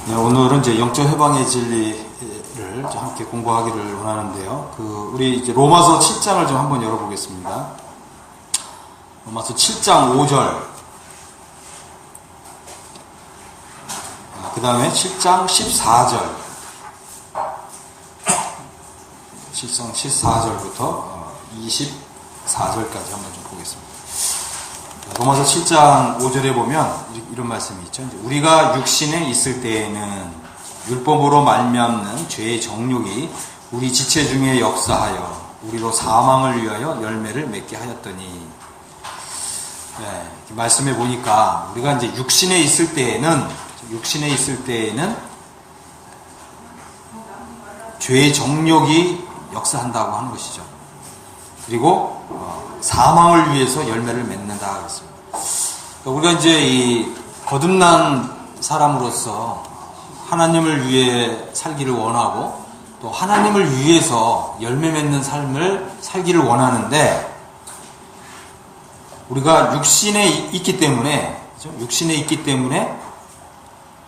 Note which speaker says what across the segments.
Speaker 1: 네, 오늘은 이제 영적 해방의 진리를 함께 공부하기를 원하는데요. 우리 이제 로마서 7장을 좀 한번 열어보겠습니다. 로마서 7장 5절. 그 다음에 7장 14절. 7장 14절부터 24절까지 한번 좀 보겠습니다. 로마서 7장 5절에 보면 이런 말씀이 있죠. 우리가 육신에 있을 때에는 율법으로 말미암는 죄의 정욕이 우리 지체 중에 역사하여 우리로 사망을 위하여 열매를 맺게 하였더니, 네, 말씀해 보니까 우리가 이제 육신에 있을 때에는 죄의 정욕이 역사한다고 하는 것이죠. 그리고 사망을 위해서 열매를 맺는다 그랬습니다. 우리가 이제 이 거듭난 사람으로서 하나님을 위해 살기를 원하고 또 하나님을 위해서 열매 맺는 삶을 살기를 원하는데, 우리가 육신에 있기 때문에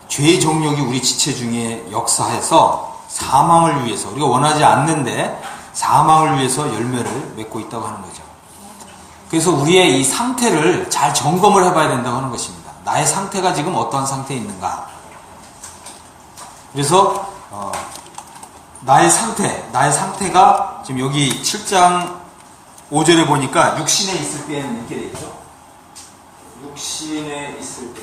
Speaker 1: 죄의 정욕이 우리 지체 중에 역사해서 사망을 위해서, 우리가 원하지 않는데 사망을 위해서 열매를 맺고 있다고 하는 거죠. 그래서 우리의 이 상태를 잘 점검을 해봐야 된다고 하는 것입니다. 나의 상태가 지금 어떠한 상태에 있는가. 그래서 나의 상태가 지금 여기 7장 5절에 보니까 육신에 있을 때는 이렇게 되어 있죠. 육신에 있을 때.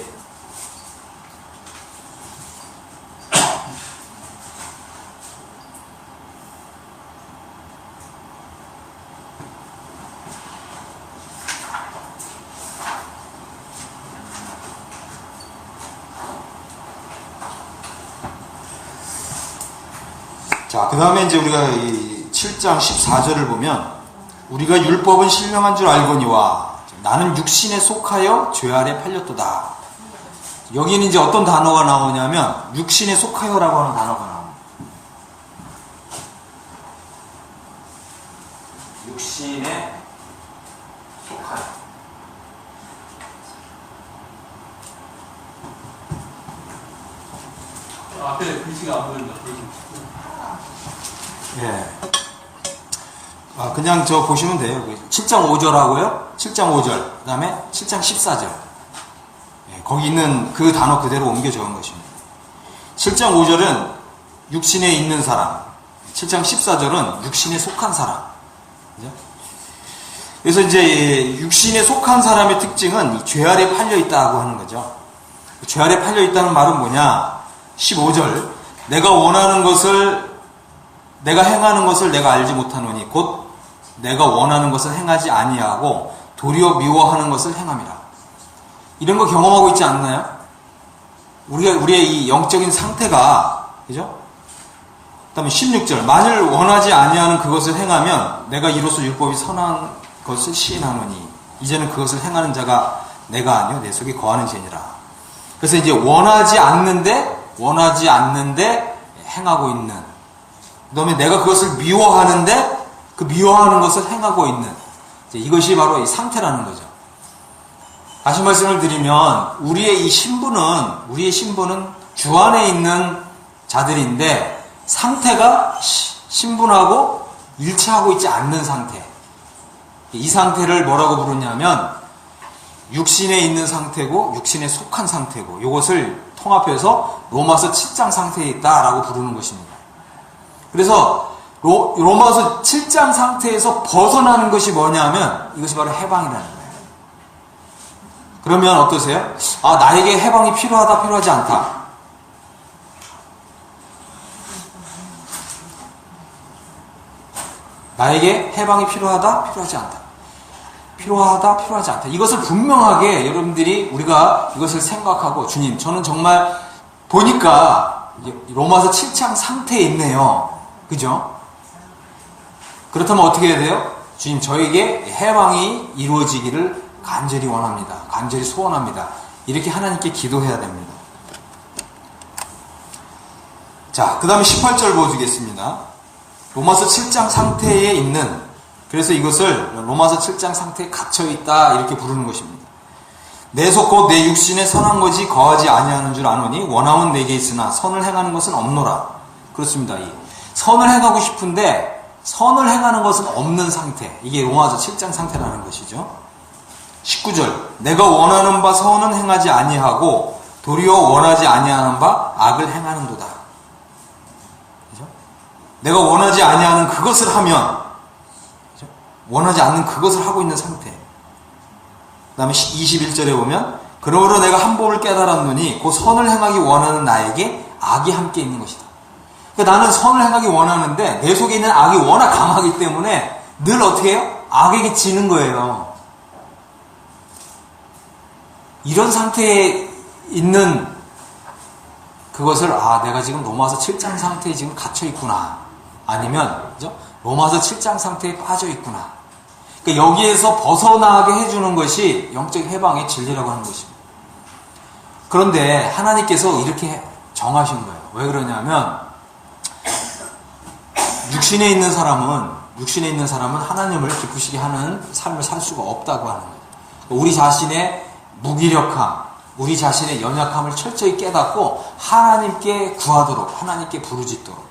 Speaker 1: 자, 그 다음에 이제 우리가 이 7장 14절을 보면, 우리가 율법은 신령한 줄 알거니와 나는 육신에 속하여 죄 아래 팔렸도다. 여기는 이제 어떤 단어가 나오냐면 육신에 속하여라고 하는 단어가 나옵니다. 육신에 속하여.
Speaker 2: 앞에 글씨가 안 보인다.
Speaker 1: 예. 그냥 저 보시면 돼요. 7장 5절하고요. 7장 5절. 그 다음에 7장 14절. 예, 거기 있는 그 단어 그대로 옮겨 적은 것입니다. 7장 5절은 육신에 있는 사람. 7장 14절은 육신에 속한 사람. 그죠? 그래서 이제 육신에 속한 사람의 특징은 죄 아래 팔려 있다고 하는 거죠. 죄 아래 팔려 있다는 말은 뭐냐? 15절. 내가 행하는 것을 내가 알지 못하노니 곧 내가 원하는 것을 행하지 아니하고 도리어 미워하는 것을 행함이라. 이런 거 경험하고 있지 않나요? 우리의 이 영적인 상태가, 그죠? 그 다음에 16절. 만일 원하지 아니하는 그것을 행하면 내가 이로써 율법이 선한 것을 시인하노니 이제는 그것을 행하는 자가 내가 아니요 내 속에 거하는 죄니라. 그래서 이제 원하지 않는데 행하고 있는, 그 다음에 내가 그것을 미워하는데 그 미워하는 것을 행하고 있는, 이것이 바로 이 상태라는 거죠. 다시 말씀을 드리면 우리의 신분은 주 안에 있는 자들인데 상태가 신분하고 일치하고 있지 않는 상태. 이 상태를 뭐라고 부르냐면 육신에 있는 상태고 육신에 속한 상태고, 이것을 통합해서 로마서 7장 상태에 있다라고 부르는 것입니다. 그래서 로마서 7장 상태에서 벗어나는 것이 뭐냐면 이것이 바로 해방이라는 거예요. 그러면 어떠세요? 나에게 해방이 필요하다, 필요하지 않다. 나에게 해방이 필요하다, 필요하지 않다. 필요하다, 필요하지 않다. 이것을 분명하게 우리가 이것을 생각하고, 주님, 저는 정말 보니까 로마서 7장 상태에 있네요. 그죠? 그렇다면 어떻게 해야 돼요? 주님, 저에게 해방이 이루어지기를 간절히 원합니다. 간절히 소원합니다. 이렇게 하나님께 기도해야 됩니다. 자, 그 다음에 18절 보여주겠습니다. 로마서 7장 상태에 있는, 그래서 이것을 로마서 7장 상태에 갇혀있다 이렇게 부르는 것입니다. 내 속 곧 내 육신에 선한 것이 거하지 아니하는 줄 아노니 원함은 내게 있으나 선을 행하는 것은 없노라. 그렇습니다. 이 선을 행하고 싶은데 선을 행하는 것은 없는 상태. 이게 로마서 7장 상태라는 것이죠. 19절 내가 원하는 바 선은 행하지 아니하고 도리어 원하지 아니하는 바 악을 행하는도다. 그죠? 내가 원하지 아니하는 그것을 하면 그죠? 원하지 않는 그것을 하고 있는 상태. 그 다음에 21절에 보면 그러므로 내가 한 법을 깨달았노니 그 선을 행하기 원하는 나에게 악이 함께 있는 것이다. 그러니까 나는 선을 행하기 원하는데 내 속에 있는 악이 워낙 강하기 때문에 늘 어떻게 해요? 악에게 지는 거예요. 이런 상태에 있는 그것을 내가 지금 로마서 7장 상태에 지금 갇혀 있구나. 아니면 그죠? 로마서 7장 상태에 빠져 있구나. 그러니까 여기에서 벗어나게 해주는 것이 영적 해방의 진리라고 하는 것입니다. 그런데 하나님께서 이렇게 정하신 거예요. 왜 그러냐면 육신에 있는 사람은 하나님을 기쁘시게 하는 삶을 살 수가 없다고 하는 거예요. 우리 자신의 무기력함, 우리 자신의 연약함을 철저히 깨닫고 하나님께 구하도록, 하나님께 부르짖도록.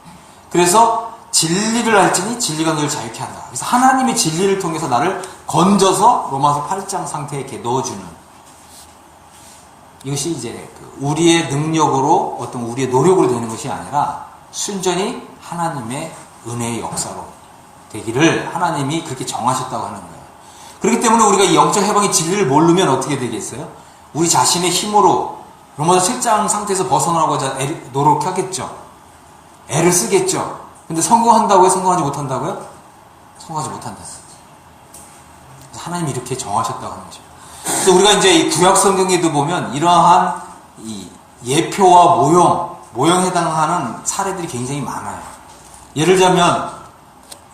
Speaker 1: 그래서 진리를 알지니 진리가 너를 자유케 한다. 그래서 하나님의 진리를 통해서 나를 건져서 로마서 8장 상태에 이렇게 넣어주는, 이것이 이제 우리의 능력으로 어떤 우리의 노력으로 되는 것이 아니라 순전히 하나님의 은혜의 역사로 되기를 하나님이 그렇게 정하셨다고 하는 거예요. 그렇기 때문에 우리가 이 영적 해방의 진리를 모르면 어떻게 되겠어요? 우리 자신의 힘으로 로마서 7장 상태에서 벗어나고자 노력하겠죠. 애를 쓰겠죠. 근데 성공한다고요? 성공하지 못한다고요? 성공하지 못한다. 하나님이 이렇게 정하셨다고 하는 거죠. 그래서 우리가 이제 이 구약 성경에도 보면 이러한 이 예표와 모형에 해당하는 사례들이 굉장히 많아요. 예를 들자면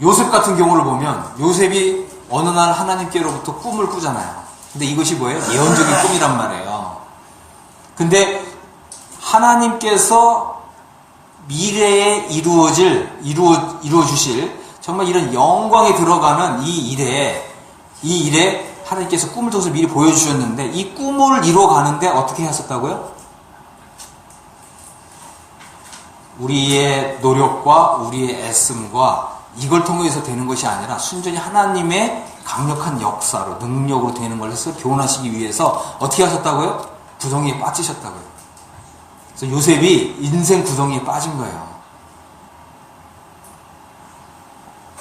Speaker 1: 요셉 같은 경우를 보면 요셉이 어느 날 하나님께로부터 꿈을 꾸잖아요. 근데 이것이 뭐예요? 예언적인 꿈이란 말이에요. 근데 하나님께서 미래에 이루어주실 정말 이런 영광에 들어가는 이 일에 하나님께서 꿈을 통해서 미리 보여주셨는데 이 꿈을 이루어가는데 어떻게 하셨다고요? 우리의 노력과 우리의 애씀과 이걸 통해서 되는 것이 아니라 순전히 하나님의 강력한 역사로 능력으로 되는 걸 해서 교훈하시기 위해서 어떻게 하셨다고요? 구덩이에 빠지셨다고요. 그래서 요셉이 인생 구덩이에 빠진 거예요.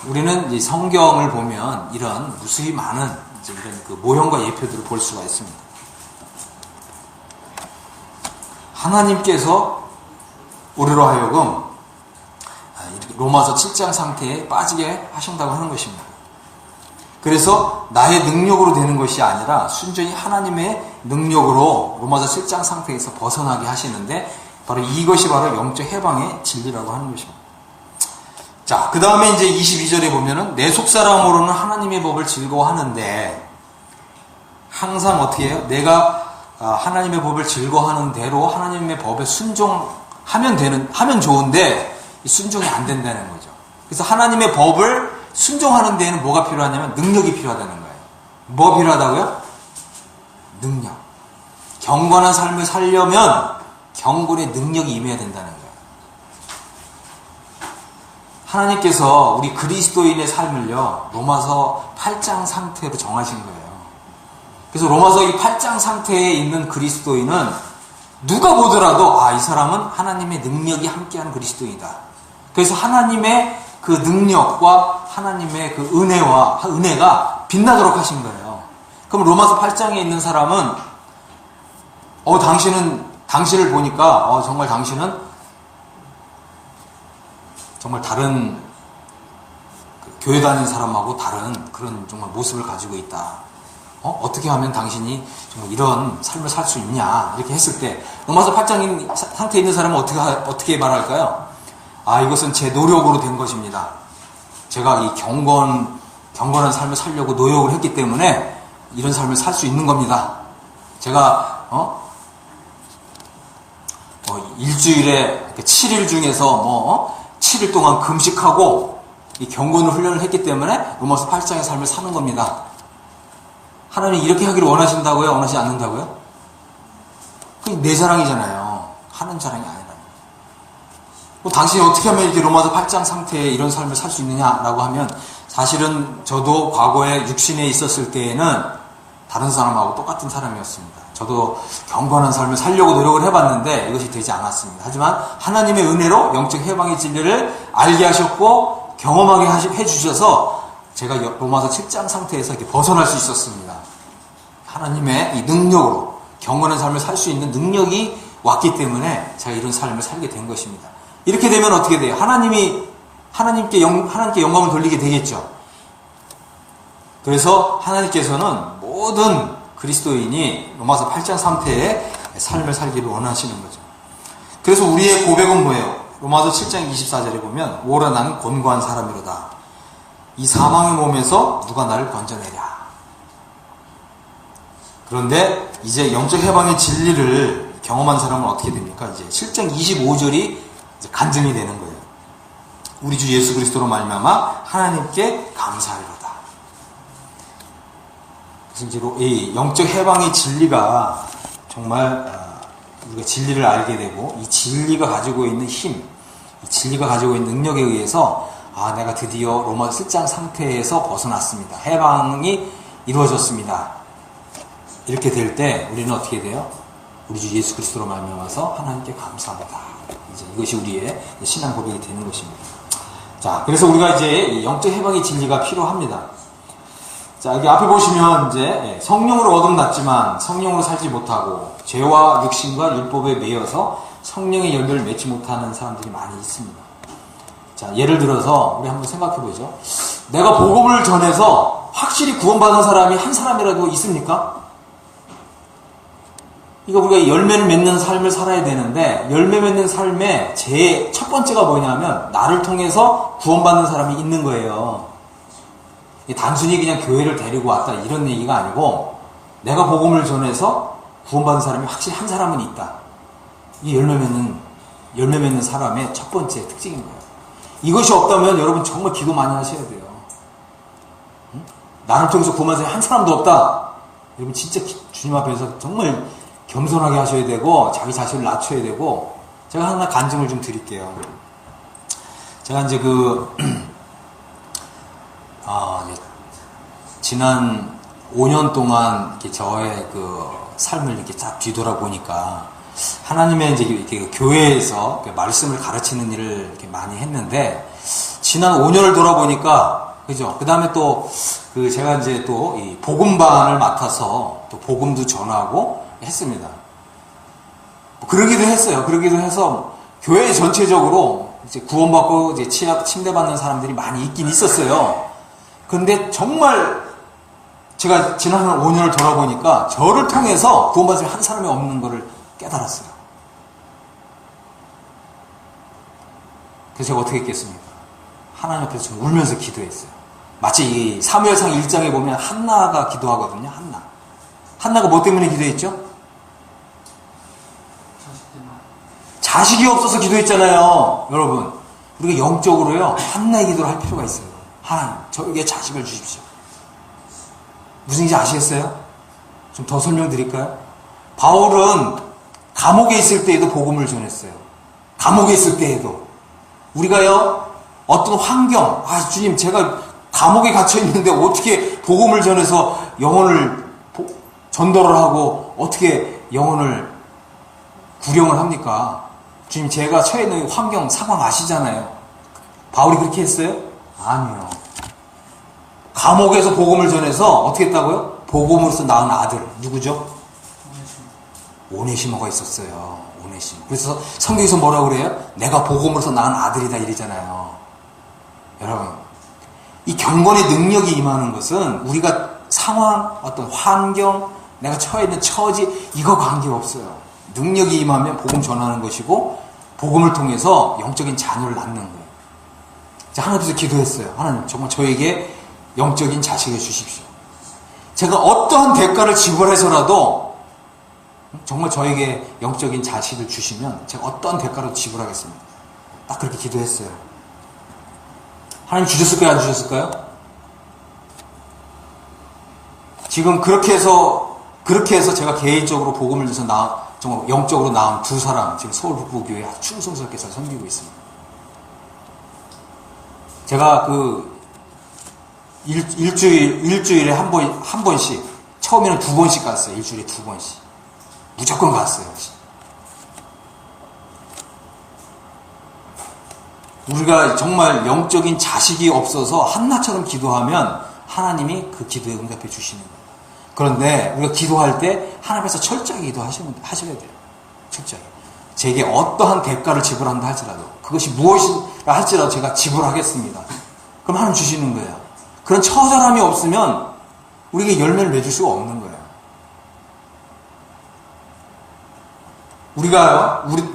Speaker 1: 우리는 이 성경을 보면 이런 무수히 많은 이런 그 모형과 예표들을 볼 수가 있습니다. 하나님께서 우리로 하여금 로마서 7장 상태에 빠지게 하신다고 하는 것입니다. 그래서 나의 능력으로 되는 것이 아니라 순전히 하나님의 능력으로 로마서 7장 상태에서 벗어나게 하시는데 바로 이것이 바로 영적 해방의 진리라고 하는 것입니다. 자, 그 다음에 이제 22절에 보면은 내 속사람으로는 하나님의 법을 즐거워하는데 항상 어떻게 해요? 내가 하나님의 법을 즐거워하는 대로 하나님의 법에 하면 좋은데 순종이 안 된다는 거죠. 그래서 하나님의 법을 순종하는 데에는 뭐가 필요하냐면 능력이 필요하다는 거예요. 뭐가 필요하다고요? 능력. 경건한 삶을 살려면 경건의 능력이 임해야 된다는 거예요. 하나님께서 우리 그리스도인의 삶을요 로마서 8장 상태로 정하신 거예요. 그래서 로마서 이 8장 상태에 있는 그리스도인은 누가 보더라도 이 사람은 하나님의 능력이 함께하는 그리스도인이다. 그래서 하나님의 그 능력과 하나님의 그 은혜가 빛나도록 하신 거예요. 그럼 로마서 8장에 있는 사람은 당신을 보니까 정말 당신은 정말 다른 교회 다니는 사람하고 다른 그런 정말 모습을 가지고 있다. 어떻게 하면 당신이 정말 이런 삶을 살 수 있냐 이렇게 했을 때 로마서 8장 상태에 있는 사람은 어떻게 말할까요? 이것은 제 노력으로 된 것입니다. 제가 이 경건한 삶을 살려고 노력을 했기 때문에 이런 삶을 살 수 있는 겁니다. 제가 일주일에 7일 중에서 7일 동안 금식하고 이 경건을 훈련을 했기 때문에 로마서 8장의 삶을 사는 겁니다. 하나님이 이렇게 하기를 원하신다고요? 원하지 않는다고요? 그게 내 자랑이잖아요. 하는 자랑이 아니라. 당신이 어떻게 하면 이렇게 로마서 8장 상태에 이런 삶을 살 수 있느냐라고 하면 사실은 저도 과거에 육신에 있었을 때에는 다른 사람하고 똑같은 사람이었습니다. 저도 경건한 삶을 살려고 노력을 해봤는데 이것이 되지 않았습니다. 하지만 하나님의 은혜로 영적 해방의 진리를 알게 하셨고 경험하게 해주셔서 제가 로마서 7장 상태에서 이렇게 벗어날 수 있었습니다. 하나님의 이 능력으로 경건한 삶을 살 수 있는 능력이 왔기 때문에 제가 이런 삶을 살게 된 것입니다. 이렇게 되면 어떻게 돼요? 하나님께 영광을 돌리게 되겠죠. 그래서 하나님께서는 모든 그리스도인이 로마서 8장 상태의 삶을 살기를 원하시는 거죠. 그래서 우리의 고백은 뭐예요? 로마서 7장 24절에 보면 오라 나는 곤고한 사람이로다. 이 사망의 몸에서 누가 나를 건져내랴. 그런데 이제 영적 해방의 진리를 경험한 사람은 어떻게 됩니까? 이제 7장 25절이 간증이 되는 거예요. 우리 주 예수 그리스도로 말미암아 하나님께 감사하리로다. 그래서 이 영적 해방의 진리가 정말 우리가 진리를 알게 되고 이 진리가 가지고 있는 힘, 이 진리가 가지고 있는 능력에 의해서 내가 드디어 로마서 7장 상태에서 벗어났습니다. 해방이 이루어졌습니다. 이렇게 될 때 우리는 어떻게 돼요? 우리 주 예수 그리스도로 말미암아서 하나님께 감사합니다. 이제 이것이 우리의 신앙 고백이 되는 것입니다. 자, 그래서 우리가 이제 영적 해방의 진리가 필요합니다. 자, 여기 앞에 보시면 이제 성령으로 얻어났지만 성령으로 살지 못하고 죄와 육신과 율법에 매여서 성령의 열매를 맺지 못하는 사람들이 많이 있습니다. 자, 예를 들어서 우리 한번 생각해 보죠. 내가 복음을 전해서 확실히 구원받은 사람이 한 사람이라도 있습니까? 이거 우리가 열매를 맺는 삶을 살아야 되는데 열매 맺는 삶의 제 첫 번째가 뭐냐면 나를 통해서 구원받는 사람이 있는 거예요. 단순히 그냥 교회를 데리고 왔다 이런 얘기가 아니고 내가 복음을 전해서 구원받은 사람이 확실히 한 사람은 있다. 이게 열매 맺는 사람의 첫 번째 특징인 거예요. 이것이 없다면 여러분 정말 기도 많이 하셔야 돼요. 응? 나를 통해서 구원받은 사람이 한 사람도 없다. 여러분 진짜 주님 앞에서 정말 겸손하게 하셔야 되고 자기 자신을 낮춰야 되고 제가 하나 간증을 좀 드릴게요. 제가 이제 지난 5년 동안 이렇게 저의 삶을 이렇게 쫙 뒤돌아보니까 하나님의 이제 이렇게 교회에서 말씀을 가르치는 일을 이렇게 많이 했는데 지난 5년을 돌아보니까 그죠? 그 다음에 또 제가 이제 또 이 복음반을 맡아서 또 복음도 전하고 했습니다. 그러기도 했어요. 그러기도 해서 교회 전체적으로 이제 구원받고 이제 침대받는 사람들이 많이 있긴 있었어요. 그런데 정말 제가 지난 5년을 돌아보니까 저를 통해서 구원받은 한 사람이 없는 것을 깨달았어요. 그래서 제가 어떻게 했겠습니까? 하나님 앞에서 좀 울면서 기도했어요. 마치 이 사무엘상 1장에 보면 한나가 기도하거든요. 한나가 뭐 때문에 기도했죠? 자식이 없어서 기도했잖아요. 여러분, 우리가 영적으로요 한나의 기도를 할 필요가 있어요. 하나님, 저에게 자식을 주십시오. 무슨 일인지 아시겠어요? 좀 더 설명드릴까요? 바울은 감옥에 있을 때에도 복음을 전했어요. 감옥에 있을 때에도 우리가요 어떤 환경, 주님 제가 감옥에 갇혀 있는데 어떻게 복음을 전해서 영혼을 전도를 하고 어떻게 영혼을 구령을 합니까? 주님 제가 처해 있는 환경, 상황 아시잖아요. 바울이 그렇게 했어요? 아니요. 감옥에서 복음을 전해서 어떻게 했다고요? 복음으로서 낳은 아들 누구죠? 오네시모가 있었어요. 오네시모. 그래서 성경에서 뭐라고 그래요? 내가 복음으로서 낳은 아들이다 이러잖아요. 여러분, 이 경건의 능력이 임하는 것은 우리가 상황, 어떤 환경, 내가 처해 있는 처지 이거 관계없어요. 능력이 임하면 복음 전하는 것이고 복음을 통해서 영적인 자녀를 낳는 거예요. 하나님께서 기도했어요. 하나님 정말 저에게 영적인 자식을 주십시오. 제가 어떠한 대가를 지불해서라도 정말 저에게 영적인 자식을 주시면 제가 어떠한 대가로 지불하겠습니다. 딱 그렇게 기도했어요. 하나님 주셨을까요? 안 주셨을까요? 지금 그렇게 해서 제가 개인적으로 복음을 줘서 정말 영적으로 낳은 두 사람, 지금 서울 북부교회 아주 충성스럽게 잘 섬기고 있습니다. 제가 일주일에 한 번씩, 처음에는 2번씩 갔어요. 일주일에 2번씩. 무조건 갔어요. 우리가 정말 영적인 자식이 없어서 한나처럼 기도하면 하나님이 그 기도에 응답해 주시는 거예요. 그런데 우리가 기도할 때 하나님께서 철저하게 기도하셔야 돼요. 철저하게. 제게 어떠한 대가를 지불한다 할지라도, 그것이 무엇이라 할지라도 제가 지불하겠습니다. 그럼 하나님 주시는 거예요. 그런 처절함이 없으면 우리에게 열매를 맺을 수가 없는 거예요.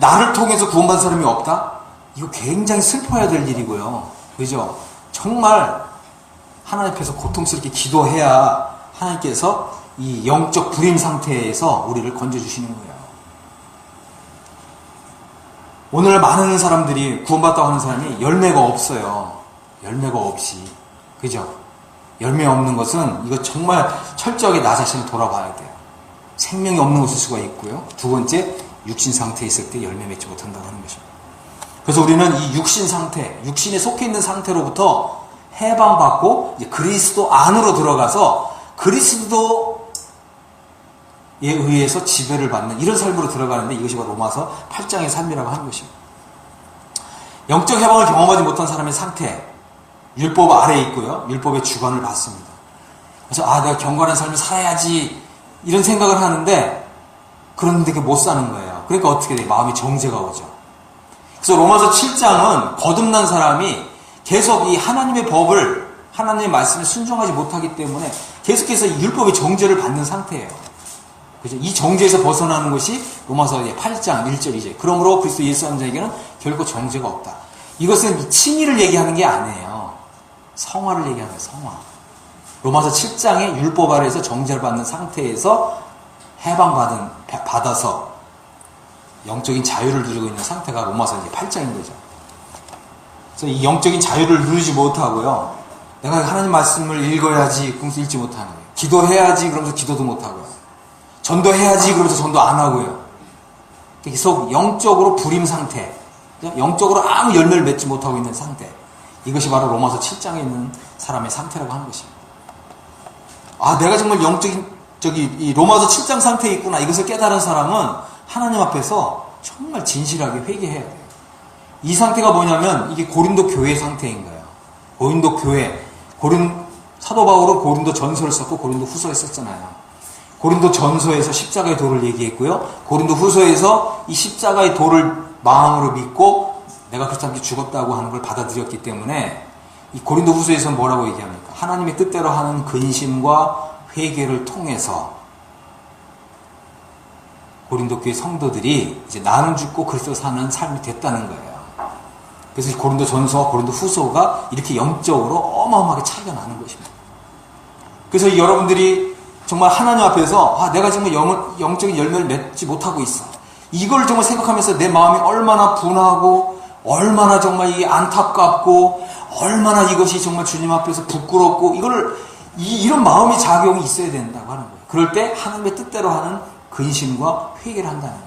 Speaker 1: 나를 통해서 구원받은 사람이 없다? 이거 굉장히 슬퍼야 될 일이고요. 그죠? 정말 하나님 앞에서 고통스럽게 기도해야 하나님께서 이 영적 불임 상태에서 우리를 건져주시는 거예요. 오늘 많은 사람들이 구원받았다고 하는 사람이 열매가 없어요. 열매가 없이. 그죠? 열매 없는 것은 이거 정말 철저하게 나 자신을 돌아봐야 돼요. 생명이 없는 것일 수가 있고요. 두 번째, 육신 상태에 있을 때 열매 맺지 못한다고 하는 것입니다. 그래서 우리는 이 육신 상태, 육신에 속해 있는 상태로부터 해방받고 이제 그리스도 안으로 들어가서 그리스도에 의해서 지배를 받는 이런 삶으로 들어가는데, 이것이 바로 로마서 8장의 삶이라고 하는 것입니다. 영적 해방을 경험하지 못한 사람의 상태, 율법 아래에 있고요. 율법의 주관을 받습니다. 그래서 내가 경건한 삶을 살아야지 이런 생각을 하는데, 그런데 그게 못 사는 거예요. 그러니까 어떻게 돼요? 마음이 정죄가 오죠. 그래서 로마서 7장은 거듭난 사람이 계속 이 하나님의 법을, 하나님의 말씀에 순종하지 못하기 때문에 계속해서 이 율법의 정죄를 받는 상태예요. 그죠? 이 정죄에서 벗어나는 것이 로마서 8장 1절 2절. 그러므로 그리스도 예수 하는 자에게는 결코 정죄가 없다. 이것은 칭의를 얘기하는 게 아니에요. 성화를 얘기하는 거예요. 성화. 로마서 7장의 율법 아래에서 정죄를 받는 상태에서 받아서 영적인 자유를 누리고 있는 상태가 로마서 8장인 거죠. 그래서 이 영적인 자유를 누리지 못하고요. 내가 하나님 말씀을 읽어야지 그러면서 읽지 못하는 거예요. 기도해야지 그러면서 기도도 못하고요. 전도해야지 그러면서 전도 안 하고요. 계속 영적으로 불임 상태, 영적으로 아무 열매를 맺지 못하고 있는 상태. 이것이 바로 로마서 7장에 있는 사람의 상태라고 하는 것입니다. 내가 정말 영적인 이 로마서 7장 상태에 있구나. 이것을 깨달은 사람은 하나님 앞에서 정말 진실하게 회개해야 돼요. 이 상태가 뭐냐면 이게 고린도 교회 상태인 거예요. 고린도 교회, 사도 바울은 고린도 전서를 썼고 고린도 후서를 썼잖아요. 고린도 전서에서 십자가의 도를 얘기했고요. 고린도 후서에서 이 십자가의 도를 마음으로 믿고 내가 그렇게 죽었다고 하는 걸 받아들였기 때문에 이 고린도 후서에서는 뭐라고 얘기합니까? 하나님의 뜻대로 하는 근심과 회개를 통해서 고린도 교회 성도들이 이제 나는 죽고 그리스도 사는 삶이 됐다는 거예요. 그래서 고린도 전서와 고린도 후서가 이렇게 영적으로 어마어마하게 차이가 나는 것입니다. 그래서 여러분들이 정말 하나님 앞에서 내가 정말 영적인 열매를 맺지 못하고 있어. 이걸 정말 생각하면서 내 마음이 얼마나 분하고 얼마나 정말 안타깝고 얼마나 이것이 정말 주님 앞에서 부끄럽고 이런 마음의 작용이 있어야 된다고 하는 거예요. 그럴 때 하나님의 뜻대로 하는 근심과 회개를 한다는 거예요.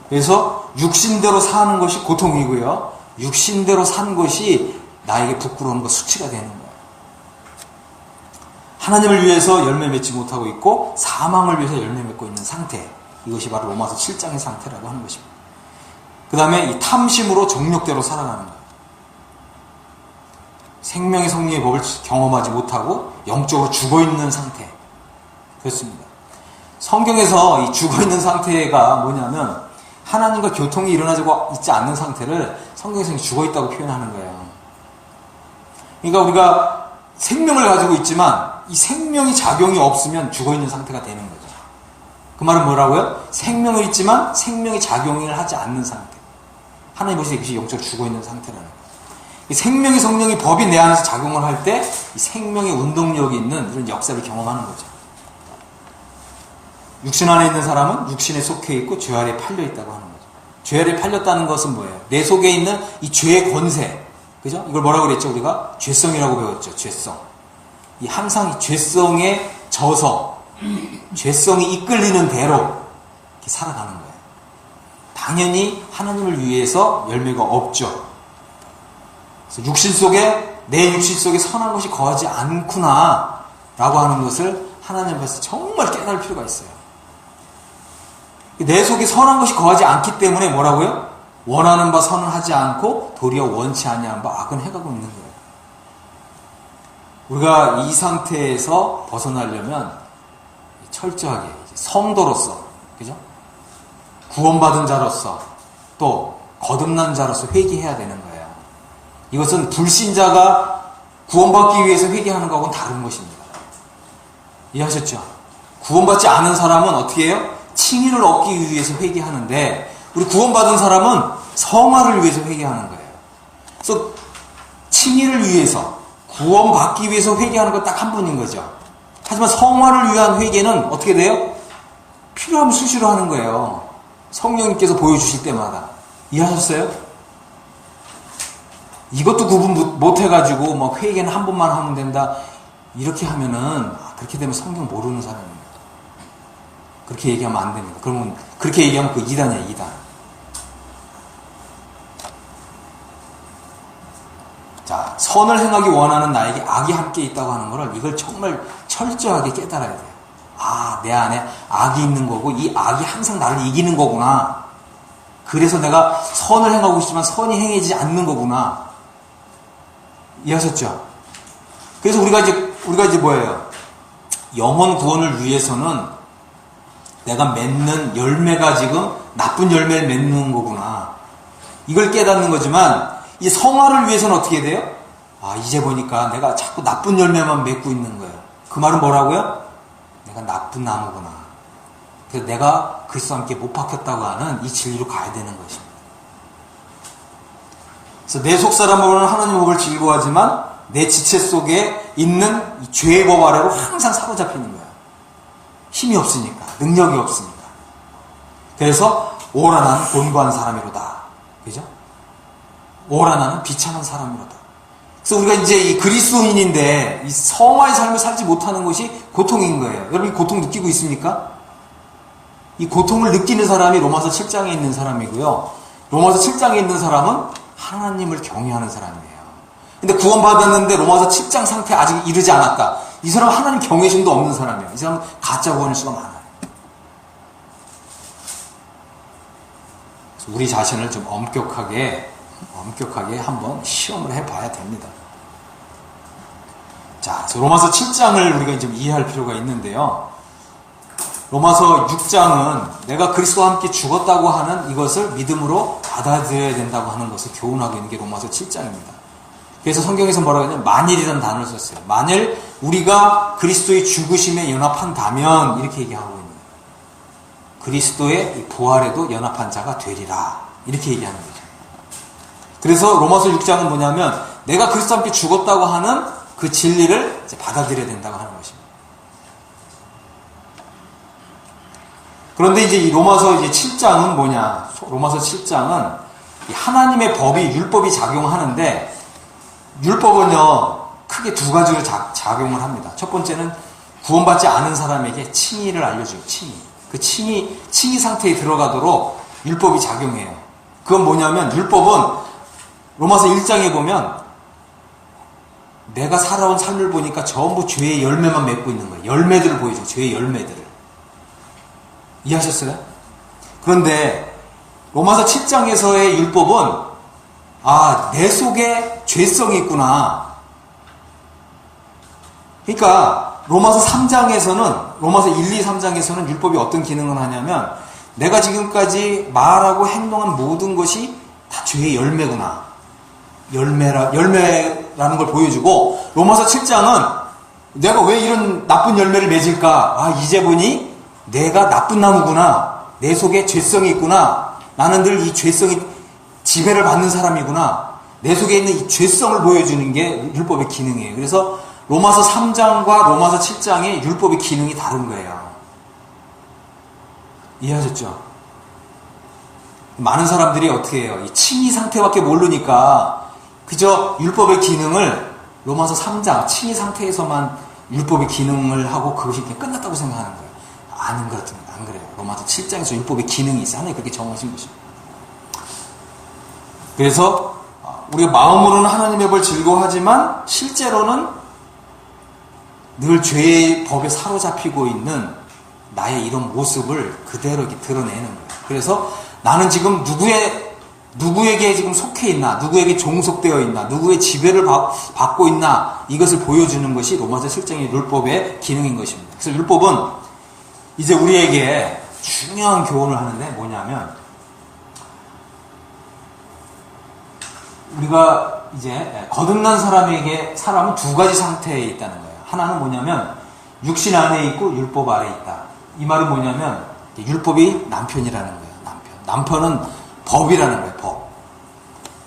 Speaker 1: 그래서 육신대로 사는 것이 고통이고요. 육신대로 사는 것이 나에게 부끄러운 것, 수치가 되는 거예요. 하나님을 위해서 열매 맺지 못하고 있고 사망을 위해서 열매 맺고 있는 상태. 이것이 바로 로마서 7장의 상태라고 하는 것입니다. 그 다음에 이 탐심으로 정욕대로 살아가는 거예요. 생명의 성리의 법을 경험하지 못하고 영적으로 죽어있는 상태. 그렇습니다. 성경에서 이 죽어있는 상태가 뭐냐면 하나님과 교통이 일어나고 있지 않는 상태를 성경에서 죽어있다고 표현하는 거예요. 그러니까 우리가 생명을 가지고 있지만 이 생명이 작용이 없으면 죽어있는 상태가 되는 거죠. 그 말은 뭐라고요? 생명은 있지만 생명이 작용을 하지 않는 상태. 하나님 보시기에 이것이 영적으로 죽어있는 상태라는 거예요. 이 생명의 성령이 법이 내 안에서 작용을 할 때 이 생명의 운동력이 있는 이런 역사를 경험하는 거죠. 육신 안에 있는 사람은 육신에 속해 있고 죄 아래에 팔려 있다고 하는 거죠. 죄 아래에 팔렸다는 것은 뭐예요? 내 속에 있는 이 죄의 권세. 그죠? 이걸 뭐라고 그랬죠? 우리가 죄성이라고 배웠죠. 죄성. 이 항상 이 죄성에 져서 죄성이 이끌리는 대로 이렇게 살아가는 거예요. 당연히 하나님을 위해서 열매가 없죠. 그래서 육신 속에 내 육신 속에 선한 것이 거하지 않구나 라고 하는 것을 하나님 앞에서 정말 깨달을 필요가 있어요. 내 속에 선한 것이 거하지 않기 때문에 뭐라고요? 원하는 바 선은 하지 않고 도리어 원치 아니하는 바 악은 해가고 있는 거예요. 우리가 이 상태에서 벗어나려면 철저하게 성도로서, 그죠? 구원받은 자로서 또 거듭난 자로서 회개해야 되는 거예요. 이것은 불신자가 구원받기 위해서 회개하는 것하고는 다른 것입니다. 이해하셨죠? 구원받지 않은 사람은 어떻게 해요? 칭의를 얻기 위해서 회개하는데 우리 구원받은 사람은 성화를 위해서 회개하는 거예요. 그래서 칭의를 위해서 구원받기 위해서 회개하는 건 딱 한 번인 거죠. 하지만 성화를 위한 회개는 어떻게 돼요? 필요하면 수시로 하는 거예요. 성령님께서 보여주실 때마다. 이해하셨어요? 이것도 구분 못 해가지고 뭐 회개는 한 번만 하면 된다. 이렇게 하면은 그렇게 되면 성경 모르는 사람입니다. 그렇게 얘기하면 안 됩니다. 그러면 그렇게 얘기하면 그 이단이야, 이단. 자, 선을 행하기 원하는 나에게 악이 함께 있다고 하는 거를 이걸 정말 철저하게 깨달아야 돼요. 아, 내 안에 악이 있는 거고 이 악이 항상 나를 이기는 거구나. 그래서 내가 선을 행하고 있지만 선이 행해지지 않는 거구나. 이해하셨죠? 그래서 우리가 이제 뭐예요? 영혼 구원을 위해서는 내가 맺는 열매가 지금 나쁜 열매를 맺는 거구나. 이걸 깨닫는 거지만 이 성화를 위해서는 어떻게 돼요? 아, 이제 보니까 내가 자꾸 나쁜 열매만 맺고 있는 거예요. 그 말은 뭐라고요? 내가 나쁜 나무구나. 그래서 내가 그리스도와 함께 못 박혔다고 하는 이 진리로 가야 되는 것입니다. 그래서 내 속사람으로는 하나님 법을 즐거워하지만 내 지체 속에 있는 이 죄의 법 아래로 항상 사로잡히는 거예요. 힘이 없으니까, 능력이 없으니까. 그래서 오라 나는 곤고한 사람이로다. 그죠? 오라 나는 비참한 사람이로다. 그래서 우리가 이제 이 그리스도인인데 이 성화의 삶을 살지 못하는 것이 고통인 거예요. 여러분 이 고통 느끼고 있습니까? 이 고통을 느끼는 사람이 로마서 7장에 있는 사람이고요. 로마서 7장에 있는 사람은 하나님을 경외하는 사람이에요. 근데 구원받았는데 로마서 7장 상태에 아직 이르지 않았다. 이 사람은 하나님 경외심도 없는 사람이에요. 이 사람은 가짜 구원일 수가 많아요. 그래서 우리 자신을 좀 엄격하게 한번 시험을 해봐야 됩니다. 자, 그래서 로마서 7장을 우리가 좀 이해할 필요가 있는데요. 로마서 6장은 내가 그리스도와 함께 죽었다고 하는 이것을 믿음으로 받아들여야 된다고 하는 것을 교훈하고 있는 게 로마서 7장입니다. 그래서 성경에서 뭐라고 하냐면 만일이라는 단어를 썼어요. 만일 우리가 그리스도의 죽으심에 연합한다면 이렇게 얘기하고 있는 거예요. 그리스도의 부활에도 연합한 자가 되리라. 이렇게 얘기하는 거죠. 그래서 로마서 6장은 뭐냐면 내가 그리스도와 함께 죽었다고 하는 그 진리를 이제 받아들여야 된다고 하는 것입니다. 그런데 이제 이 로마서 이제 7장은 뭐냐? 로마서 7장은 하나님의 법이 율법이 작용하는데 율법은요 크게 두 가지로 작용을 합니다. 첫 번째는 구원받지 않은 사람에게 칭의를 알려줘요. 칭의. 그 칭의 상태에 들어가도록 율법이 작용해요. 그건 뭐냐면 율법은 로마서 1장에 보면 내가 살아온 삶을 보니까 전부 죄의 열매만 맺고 있는 거예요. 열매들을 보여줘. 죄의 열매들을. 이해하셨어요? 그런데 로마서 7장에서의 율법은 아, 내 속에 죄성이 있구나. 그러니까 로마서 3장에서는 로마서 1, 2, 3장에서는 율법이 어떤 기능을 하냐면 내가 지금까지 말하고 행동한 모든 것이 다 죄의 열매구나. 열매라는 걸 보여주고 로마서 7장은 내가 왜 이런 나쁜 열매를 맺을까? 아, 이제 보니 내가 나쁜 나무구나. 내 속에 죄성이 있구나. 나는 늘 이 죄성이 지배를 받는 사람이구나. 내 속에 있는 이 죄성을 보여주는 게 율법의 기능이에요. 그래서 로마서 3장과 로마서 7장의 율법의 기능이 다른 거예요. 이해하셨죠? 많은 사람들이 어떻게 해요? 이 칭의 상태밖에 모르니까 그저 율법의 기능을 로마서 3장 칭의 상태에서만 율법의 기능을 하고 그것이 그냥 끝났다고 생각하는 거예요. 아닌 것 같은 안 그래요. 로마서 7장에서 율법의 기능이 있어요. 하나님 그렇게 정하신 것입니다. 그래서 우리가 마음으로는 하나님의 법을 즐거워하지만 실제로는 늘 죄의 법에 사로잡히고 있는 나의 이런 모습을 그대로 이렇게 드러내는 거예요. 그래서 나는 지금 누구에게 지금 속해 있나, 누구에게 종속되어 있나, 누구의 지배를 받고 있나, 이것을 보여주는 것이 로마서 7장의 율법의 기능인 것입니다. 그래서 율법은 이제 우리에게 중요한 교훈을 하는데 뭐냐면, 우리가 이제 거듭난 사람은 두 가지 상태에 있다는 거예요. 하나는 뭐냐면 육신 안에 있고 율법 아래에 있다. 이 말은 뭐냐면 율법이 남편이라는 거예요. 남편은 법이라는 거예요. 법.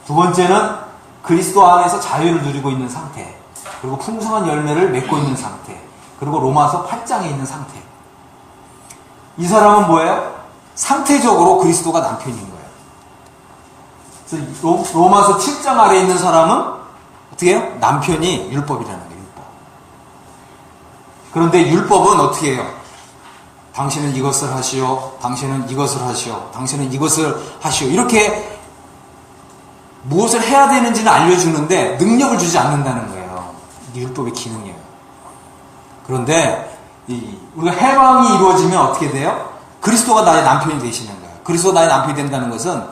Speaker 1: 두 번째는 그리스도 안에서 자유를 누리고 있는 상태, 그리고 풍성한 열매를 맺고 있는 상태, 그리고 로마서 8장에 있는 상태. 이 사람은 뭐예요? 상태적으로 그리스도가 남편인 거예요. 그래서 로마서 7장 아래에 있는 사람은 어떻게 해요? 남편이 율법이라는 거예요. 율법. 그런데 율법은 어떻게 해요? 당신은 이것을 하시오, 당신은 이것을 하시오, 당신은 이것을 하시오. 이렇게 무엇을 해야 되는지는 알려주는데 능력을 주지 않는다는 거예요. 이게 율법의 기능이에요. 그런데 우리가 해방이 이루어지면 어떻게 돼요? 그리스도가 나의 남편이 되시는 거예요. 그리스도가 나의 남편이 된다는 것은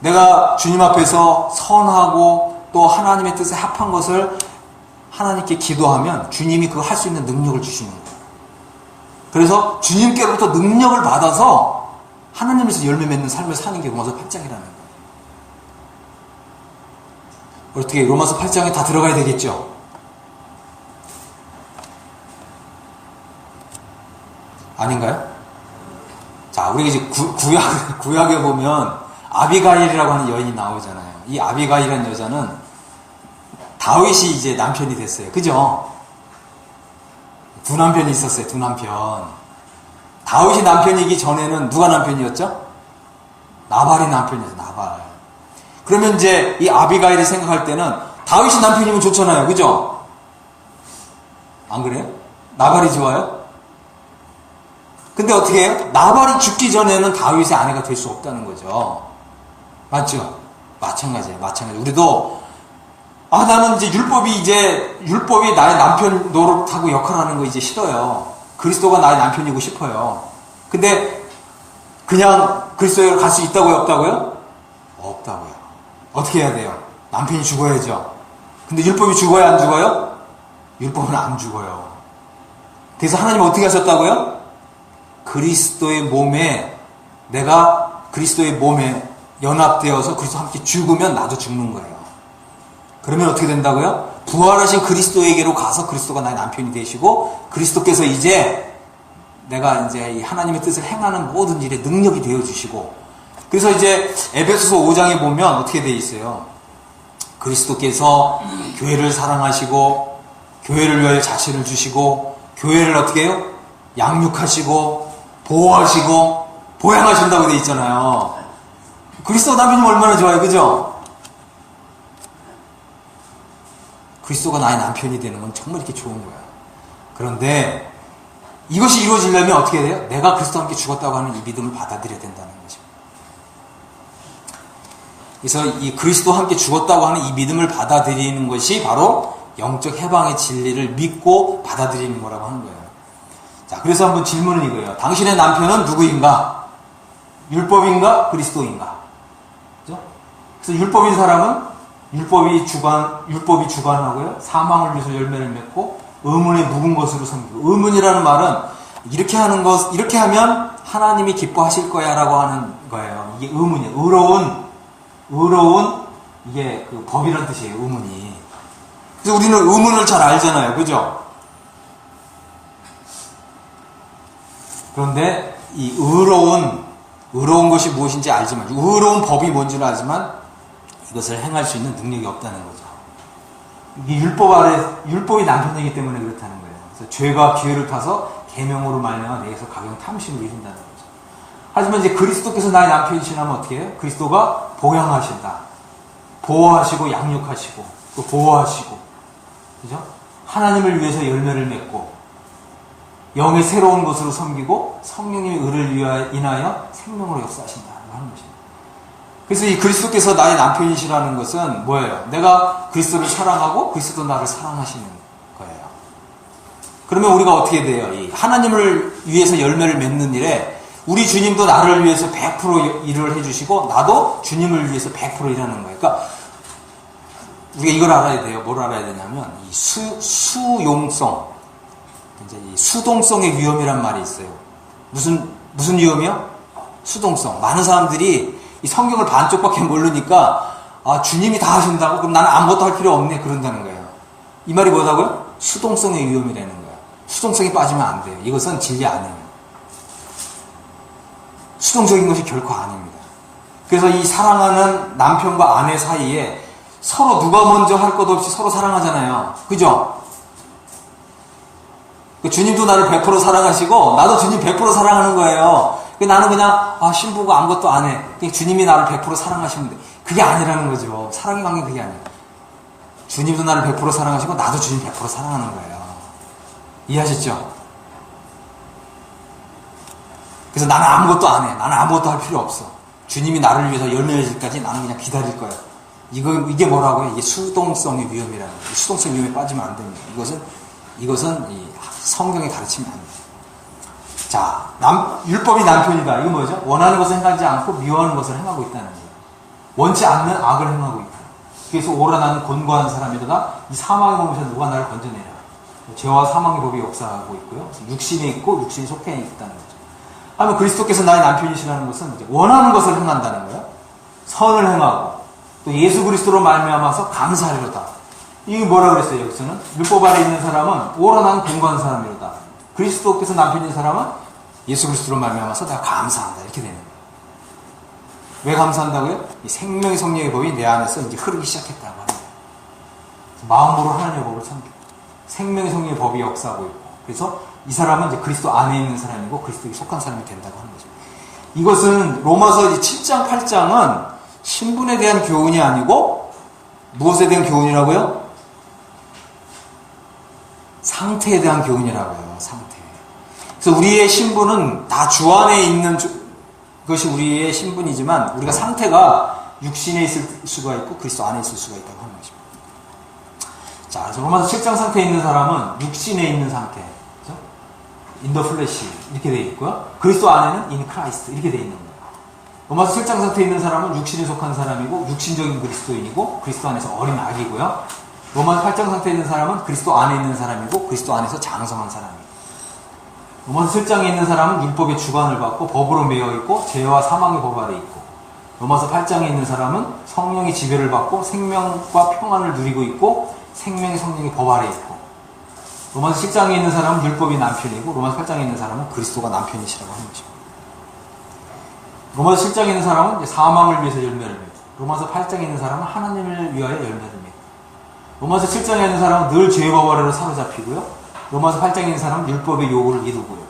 Speaker 1: 내가 주님 앞에서 선하고 또 하나님의 뜻에 합한 것을 하나님께 기도하면 주님이 그거 할 수 있는 능력을 주시는 거예요. 그래서 주님께로부터 능력을 받아서 하나님에서 열매 맺는 삶을 사는 게 로마서 8장이라는 거예요. 어떻게 로마서 8장에 다 들어가야 되겠죠? 아닌가요? 자, 우리가 이제 구약에 보면 아비가일이라고 하는 여인이 나오잖아요. 이 아비가일이라는 여자는 다윗이 이제 남편이 됐어요. 그죠? 두 남편이 있었어요. 두 남편. 다윗이 남편이기 전에는 누가 남편이었죠? 나발이 남편이었어요. 나발. 그러면 이제 이 아비가일이 생각할 때는 다윗이 남편이면 좋잖아요. 그죠? 안 그래요? 나발이 좋아요? 근데 어떻게 해요? 나발이 죽기 전에는 다윗의 아내가 될 수 없다는 거죠. 맞죠? 마찬가지예요. 우리도 나는 이제 율법이 나의 남편 노릇하고 역할하는 거 이제 싫어요. 그리스도가 나의 남편이고 싶어요. 근데 그냥 그리스도에 갈 수 있다고요? 없다고요? 없다고요. 어떻게 해야 돼요? 남편이 죽어야죠. 근데 율법이 죽어야 안 죽어요? 율법은 안 죽어요. 그래서 하나님 어떻게 하셨다고요? 그리스도의 몸에 연합되어서 그리스도와 함께 죽으면 나도 죽는 거예요. 그러면 어떻게 된다고요? 부활하신 그리스도에게로 가서 그리스도가 나의 남편이 되시고 그리스도께서 이제 내가 이제 이 하나님의 뜻을 행하는 모든 일에 능력이 되어 주시고, 그래서 이제 에베소서 5장에 보면 어떻게 되어 있어요? 그리스도께서 교회를 사랑하시고 교회를 위하여 자신을 주시고 교회를 어떻게 해요? 양육하시고 보호하시고 보양하신다고 되어 있잖아요. 그리스도 남편이면 얼마나 좋아요. 그죠? 그리스도가 나의 남편이 되는 건 정말 이렇게 좋은 거야. 그런데 이것이 이루어지려면 어떻게 돼요? 내가 그리스도와 함께 죽었다고 하는 이 믿음을 받아들여야 된다는 거죠. 그래서 이 그리스도와 함께 죽었다고 하는 이 믿음을 받아들이는 것이 바로 영적 해방의 진리를 믿고 받아들이는 거라고 하는 거예요. 자, 그래서 한번 질문은 이거예요. 당신의 남편은 누구인가? 율법인가? 그리스도인가? 그죠? 그래서 율법인 사람은 율법이 주관하고요. 사망을 위해서 열매를 맺고 의문에 묵은 것으로 섬기고, 의문이라는 말은 이렇게 하면 하나님이 기뻐하실 거야라고 하는 거예요. 이게 의문이에요. 의로운 이게 그 법이라는 뜻이에요. 의문이. 그래서 우리는 의문을 잘 알잖아요. 그죠? 그런데 이 의로운 것이 무엇인지 알지만, 의로운 법이 뭔지는 알지만 이것을 행할 수 있는 능력이 없다는 거죠. 이게 율법이 남편이기 때문에 그렇다는 거예요. 그래서 죄가 기회를 타서 계명으로 말미암아 내게서 가벼운 탐심을 이룬다는 거죠. 하지만 이제 그리스도께서 나의 남편이시라면 어떻게 해요? 그리스도가 보양하신다. 보호하시고 양육하시고 또 보호하시고, 그죠? 하나님을 위해서 열매를 맺고 영의 새로운 것으로 섬기고 성령님의 의를 인하여 생명으로 역사하신다고 하는 것입니다. 그래서 이 그리스도께서 나의 남편이시라는 것은 뭐예요? 내가 그리스도를 사랑하고 그리스도 나를 사랑하시는 거예요. 그러면 우리가 어떻게 돼요? 이 하나님을 위해서 열매를 맺는 일에 우리 주님도 나를 위해서 100% 일을 해주시고 나도 주님을 위해서 100% 일하는 거예요. 그러니까 우리가 이걸 알아야 돼요. 뭘 알아야 되냐면 이 수용성, 이제 이 수동성의 위험이란 말이 있어요. 무슨 위험이요? 수동성. 많은 사람들이 이 성경을 반쪽밖에 모르니까 아, 주님이 다 하신다고? 그럼 나는 아무것도 할 필요 없네. 그런다는 거예요. 이 말이 뭐라고요? 수동성의 위험이라는 거예요. 수동성이 빠지면 안 돼요. 이것은 진리 아니에요. 수동적인 것이 결코 아닙니다. 그래서 이 사랑하는 남편과 아내 사이에 서로 누가 먼저 할 것 없이 서로 사랑하잖아요. 그죠? 주님도 나를 100% 사랑하시고 나도 주님 100% 사랑하는 거예요. 나는 그냥 신부가 아무것도 안 해. 주님이 나를 100% 사랑하시면 돼. 그게 아니라는 거죠. 사랑의 관계는 그게 아니에요. 주님도 나를 100% 사랑하시고 나도 주님 100% 사랑하는 거예요. 이해하셨죠? 그래서 나는 아무것도 안 해. 나는 아무것도 할 필요 없어. 주님이 나를 위해서 열매 맺을 때까지 나는 그냥 기다릴 거야. 이게 뭐라고요? 이게 수동성의 위험이라는 거예요. 수동성 위험에 빠지면 안 됩니다. 이것은 이 성경의 가르침이 아닙니다. 자, 율법이 남편이다. 이건 뭐죠? 원하는 것을 행하지 않고 미워하는 것을 행하고 있다는 거예요. 원치 않는 악을 행하고 있다. 그래서 오라 나는 곤고한 사람이로다. 이 사망의 몸에서 누가 나를 건져내라. 죄와 사망의 법이 역사하고 있고요. 육신에 있고 육신이 속해 있다는 거죠. 아니면 그리스도께서 나의 남편이시라는 것은 이제 원하는 것을 행한다는 거예요. 선을 행하고 또 예수 그리스도로 말미암아서 감사하리로다. 이게 뭐라 그랬어요? 여기서는 율법 아래 있는 사람은 오라 나는 곤고한 사람이로다. 그리스도께서 남편인 사람은 예수 그리스도로 말미암아서 내가 감사한다. 이렇게 되는 거예요. 왜 감사한다고요? 이 생명의 성령의 법이 내 안에서 이제 흐르기 시작했다고 하는 거예요. 마음으로 하나님의 법을 섬기고 생명의 성령의 법이 역사하고 있고 그래서 이 사람은 이제 그리스도 안에 있는 사람이고 그리스도에 속한 사람이 된다고 하는 거죠. 이것은 로마서 이제 7장, 8장은 신분에 대한 교훈이 아니고 무엇에 대한 교훈이라고요? 상태에 대한 교훈이라고요. 상태. 그래서 우리의 신분은 다 주 안에 있는 것이 우리의 신분이지만 우리가 상태가 육신에 있을 수가 있고 그리스도 안에 있을 수가 있다고 하는 것입니다. 자, 그래서 로마서 7장 상태에 있는 사람은 육신에 있는 상태, 그렇죠? in the flesh 이렇게 되어 있고요. 그리스도 안에는 in Christ 이렇게 되어 있는 거예요. 로마서 7장 상태에 있는 사람은 육신에 속한 사람이고 육신적인 그리스도인이고 그리스도 안에서 어린 아기고요. 로마서 8장 상태에 있는 사람은 그리스도 안에 있는 사람이고 그리스도 안에서 장성한 사람이에요. 로마서 7장에 있는 사람은 율법의 주관을 받고 법으로 매여 있고 죄와 사망의 법 아래 있고 로마서 8장에 있는 사람은 성령의 지배를 받고 생명과 평안을 누리고 있고 생명의 성령의 법 아래 있고 로마서 10장에 있는 사람은 율법이 남편이고 로마서 8장에 있는 사람은 그리스도가 남편이시라고 하는 것입니다. 로마서 7장에 있는 사람은 이제 사망을 위해서 열매를 맺고 로마서 8장에 있는 사람은 하나님을 위하여 열매를 맺고 로마서 7장에 있는 사람은 늘 죄의 법 아래로 사로잡히고요. 로마서 8장에 있는 사람은 율법의 요구를 이루고요.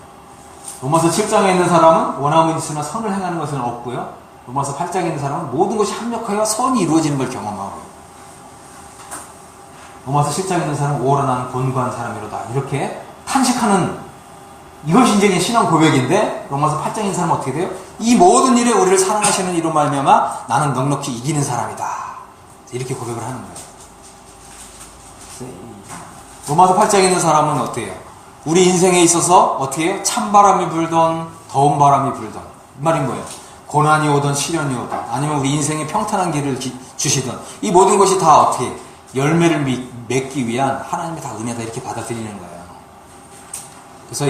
Speaker 1: 로마서 7장에 있는 사람은 원함은 있으나 선을 행하는 것은 없고요. 로마서 8장에 있는 사람은 모든 것이 합력하여 선이 이루어지는 걸 경험하고요. 로마서 10장에 있는 사람은 오라 나는 곤고한 사람이로다. 이렇게 탄식하는 이것이 이제 신앙 고백인데 로마서 8장에 있는 사람은 어떻게 돼요? 이 모든 일에 우리를 사랑하시는 이로 말미암아 나는 넉넉히 이기는 사람이다. 이렇게 고백을 하는 거예요. 로마서 8장에 있는 사람은 어때요? 우리 인생에 있어서 어떻게 해요? 찬바람이 불던 더운 바람이 불던 이 말인 거예요. 고난이 오던 시련이 오던 아니면 우리 인생에 평탄한 길을 주시던 이 모든 것이 다 어떻게 해요? 열매를 맺기 위한 하나님의 다 은혜다 이렇게 받아들이는 거예요. 그래서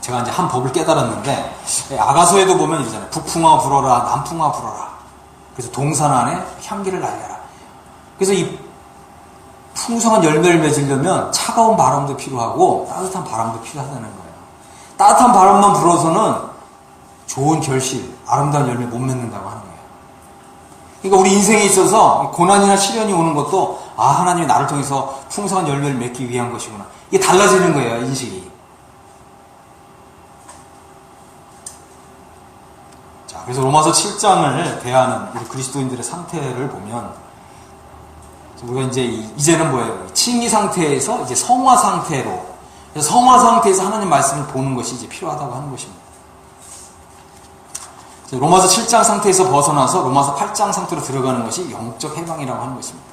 Speaker 1: 제가 이제 한 법을 깨달았는데 아가서에도 보면 이러잖아요. 북풍아 불어라 남풍아 불어라. 그래서 동산 안에 향기를 날려라. 그래서 이 풍성한 열매를 맺으려면 차가운 바람도 필요하고 따뜻한 바람도 필요하다는 거예요. 따뜻한 바람만 불어서는 좋은 결실, 아름다운 열매 못 맺는다고 하는 거예요. 그러니까 우리 인생에 있어서 고난이나 시련이 오는 것도 하나님이 나를 통해서 풍성한 열매를 맺기 위한 것이구나. 이게 달라지는 거예요, 인식이. 자, 그래서 로마서 7장을 대하는 우리 그리스도인들의 상태를 보면 우리가 이제는 뭐예요? 칭의 상태에서 이제 성화 상태로, 그래서 성화 상태에서 하나님 말씀을 보는 것이 이제 필요하다고 하는 것입니다. 로마서 7장 상태에서 벗어나서 로마서 8장 상태로 들어가는 것이 영적 해방이라고 하는 것입니다.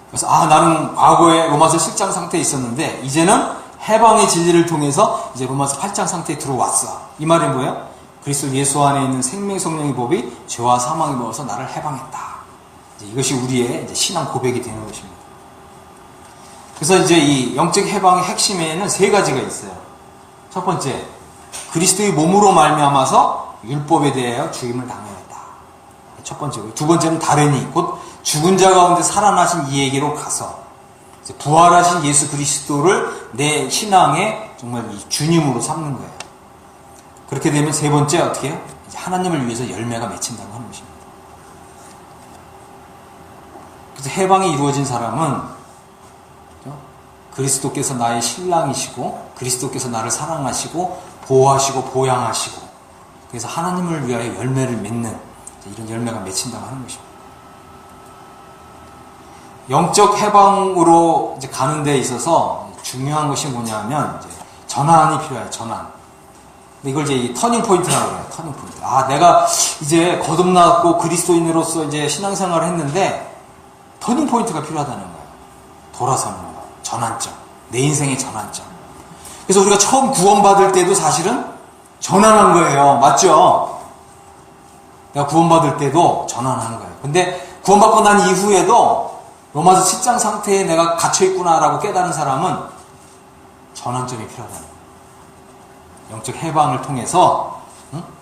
Speaker 1: 그래서 나는 과거에 로마서 7장 상태에 있었는데 이제는 해방의 진리를 통해서 이제 로마서 8장 상태에 들어왔어. 이 말이 뭐예요? 그리스도 예수 안에 있는 생명 성령의 법이 죄와 사망이 먹어서 나를 해방했다. 이것이 우리의 이제 신앙 고백이 되는 것입니다. 그래서 이제 이 영적 해방의 핵심에는 세 가지가 있어요. 첫 번째, 그리스도의 몸으로 말미암아서 율법에 대하여 죽임을 당하였다. 첫 번째고, 두 번째는 다르니 곧 죽은 자 가운데 살아나신 이에게로 가서 부활하신 예수 그리스도를 내 신앙의 정말 이 주님으로 삼는 거예요. 그렇게 되면 세 번째 어떻게 해요? 이제 하나님을 위해서 열매가 맺힌다고 하는 것입니다. 그래서 해방이 이루어진 사람은 그리스도께서 나의 신랑이시고 그리스도께서 나를 사랑하시고 보호하시고 보양하시고 그래서 하나님을 위하여 열매를 맺는 이런 열매가 맺힌다고 하는 것입니다. 영적 해방으로 이제 가는 데 있어서 중요한 것이 뭐냐면 이제 전환이 필요해요. 전환. 이걸 이제 이 터닝 포인트라고 해요. 터닝 포인트. 내가 이제 거듭났고 그리스도인으로서 이제 신앙생활을 했는데 터닝 포인트가 필요하다는 거예요. 돌아서는 거. 전환점. 내 인생의 전환점. 그래서 우리가 처음 구원받을 때도 사실은 전환한 거예요. 맞죠? 내가 구원받을 때도 전환한 거예요. 근데 구원받고 난 이후에도 로마서 10장 상태에 내가 갇혀있구나라고 깨달은 사람은 전환점이 필요하다는 거예요. 영적 해방을 통해서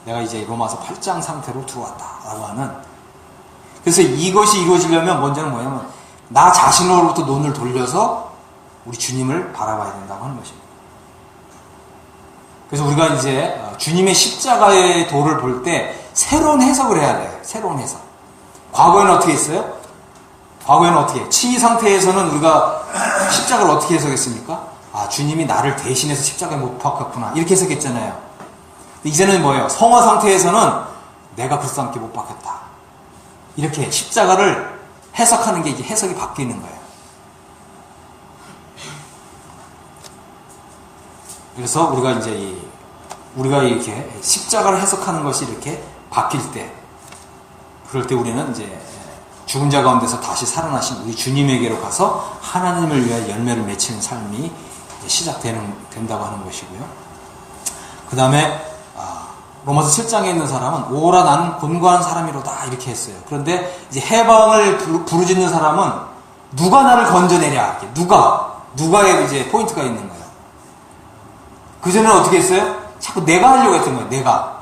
Speaker 1: 내가 이제 로마서 8장 상태로 들어왔다라고 하는. 그래서 이것이 이루어지려면 먼저는 뭐냐면 나 자신으로부터 눈을 돌려서 우리 주님을 바라봐야 된다고 하는 것입니다. 그래서 우리가 이제 주님의 십자가의 도를 볼 때 새로운 해석을 해야 돼요. 새로운 해석. 과거에는 어떻게 했어요? 과거에는 어떻게? 치유 상태에서는 우리가 십자가를 어떻게 해석했습니까? 주님이 나를 대신해서 십자가에 못 박혔구나. 이렇게 해석했잖아요. 이제는 뭐예요? 성화 상태에서는 내가 그리스도와 함께 못 박혔다. 이렇게 십자가를 해석하는 게 이제 해석이 바뀌는 거예요. 그래서 우리가 이제 우리가 이렇게 십자가를 해석하는 것이 이렇게 바뀔 때, 그럴 때 우리는 이제 죽은 자 가운데서 다시 살아나신 우리 주님에게로 가서 하나님을 위하여 열매를 맺히는 삶이 시작된다고 하는 것이고요. 그 다음에 로마서 7장에 있는 사람은 오라 나는 곤고한 사람이로다 이렇게 했어요. 그런데 이제 해방을 부르짖는 사람은 누가 나를 건져내랴, 누가에 이제 포인트가 있는 거예요. 그전에는 어떻게 했어요? 자꾸 내가 하려고 했던 거예요. 내가.